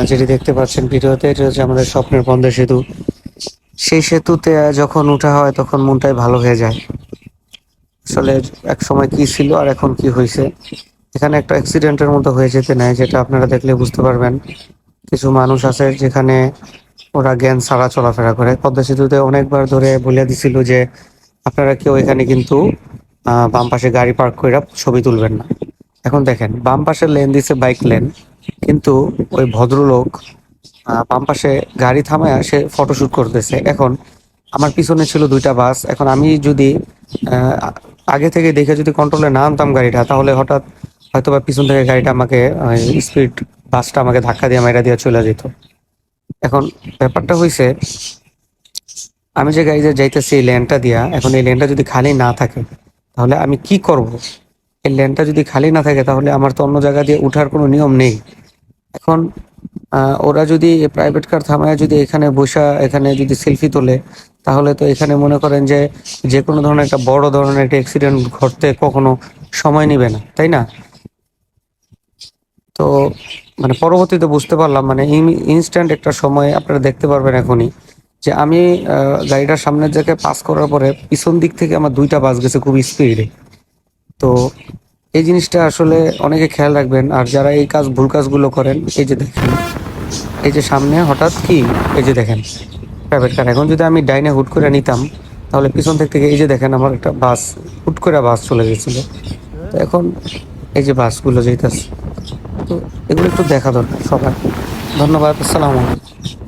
যেটি দেখতে পাচ্ছেন ভিডিওতে, এটা হচ্ছে আমাদের স্বপ্নের বন্দর সেতু। সেই সেতুতে যখন উঠা হয় তখন মনটাই ভালো হয়ে যায়। আসলে এক সময় কি ছিল আর এখন কি হয়েছে, এখানে একটা অ্যাক্সিডেন্টের মতো হয়ে যেতে নেয়, যেটা আপনারা দেখলে বুঝতে পারবেন। কিছু মানুষ আছে যেখানে ওরা জ্ঞান ছাড়া চলাফেরা করে। পদ্মা সেতুতে অনেকবার ধরে বলে দিছিল যে আপনারা কেউ এখানে কিন্তু বাম পাশে গাড়ি পার্ক করে ছবি তুলবেন না। এখন দেখেন, বাম পাশের লেন দিছে বাইক লেন, কিন্তু ওই ভদ্রলোক বাম পাশে গাড়ি থামায় সে ফটোশুট করতেছে। এখন আমার পিছনে ছিল দুইটা বাস। এখন আমি যদি আহ, আগে থেকে দেখে যদি কন্ট্রোলে না আনতাম গাড়িটা, তাহলে হঠাৎ হয়তো বা পিছন থেকে গাড়িটা আমাকে স্পিড বাসটা আমাকে ধাক্কা দিয়ে মেরা দিয়ে চলে যেত। এখন ব্যাপারটা হয়েছে, আমি যে গাড়িতে যাইতেছি এই লেনটা দিয়া, এখন এই লেনটা যদি খালি না থাকে তাহলে আমি কি করব? এই লেনটা যদি খালি না থাকে তাহলে আমার তো অন্য জায়গা দিয়ে উঠার কোনো নিয়ম নেই। এখন ওরা যদি প্রাইভেট কার থামায় যদি এখানে বসা এখানে যদি সেলফি তোলে, তাহলে তো এখানে মনে করেন যে যে কোনো ধরনের একটা বড় ধরনের একটা অ্যাক্সিডেন্ট ঘটতে কখনো সময় নেবে না, তাই না? তো মানে পরবর্তীতে বুঝতে পারলাম, মানে ইনস্ট্যান্ট একটা সময় আপনারা দেখতে পারবেন এখনই, যে আমি গাড়িটার সামনের জায়গায় পাস করার পরে পিছন দিক থেকে আমার দুইটা বাস গেছে খুব স্পিডে। তো এই জিনিসটা আসলে অনেকে খেয়াল রাখবেন। আর যারা এই কাজ ভুল কাজগুলো করেন, এই যে দেখেন, এই যে সামনে হঠাৎ কি, এই যে দেখেন প্রাইভেট কার, এখন যদি আমি ডাইনে হুট করে নিতাম তাহলে পিছন দিক থেকে এই যে দেখেন আমার একটা বাস, হুট করে বাস চলে গেছিল। তো এখন এই যে বাসগুলো যেতেছে, তো এগুলো একটু দেখা দরকার সবার। ধন্যবাদ, আসসালামু আলাইকুম।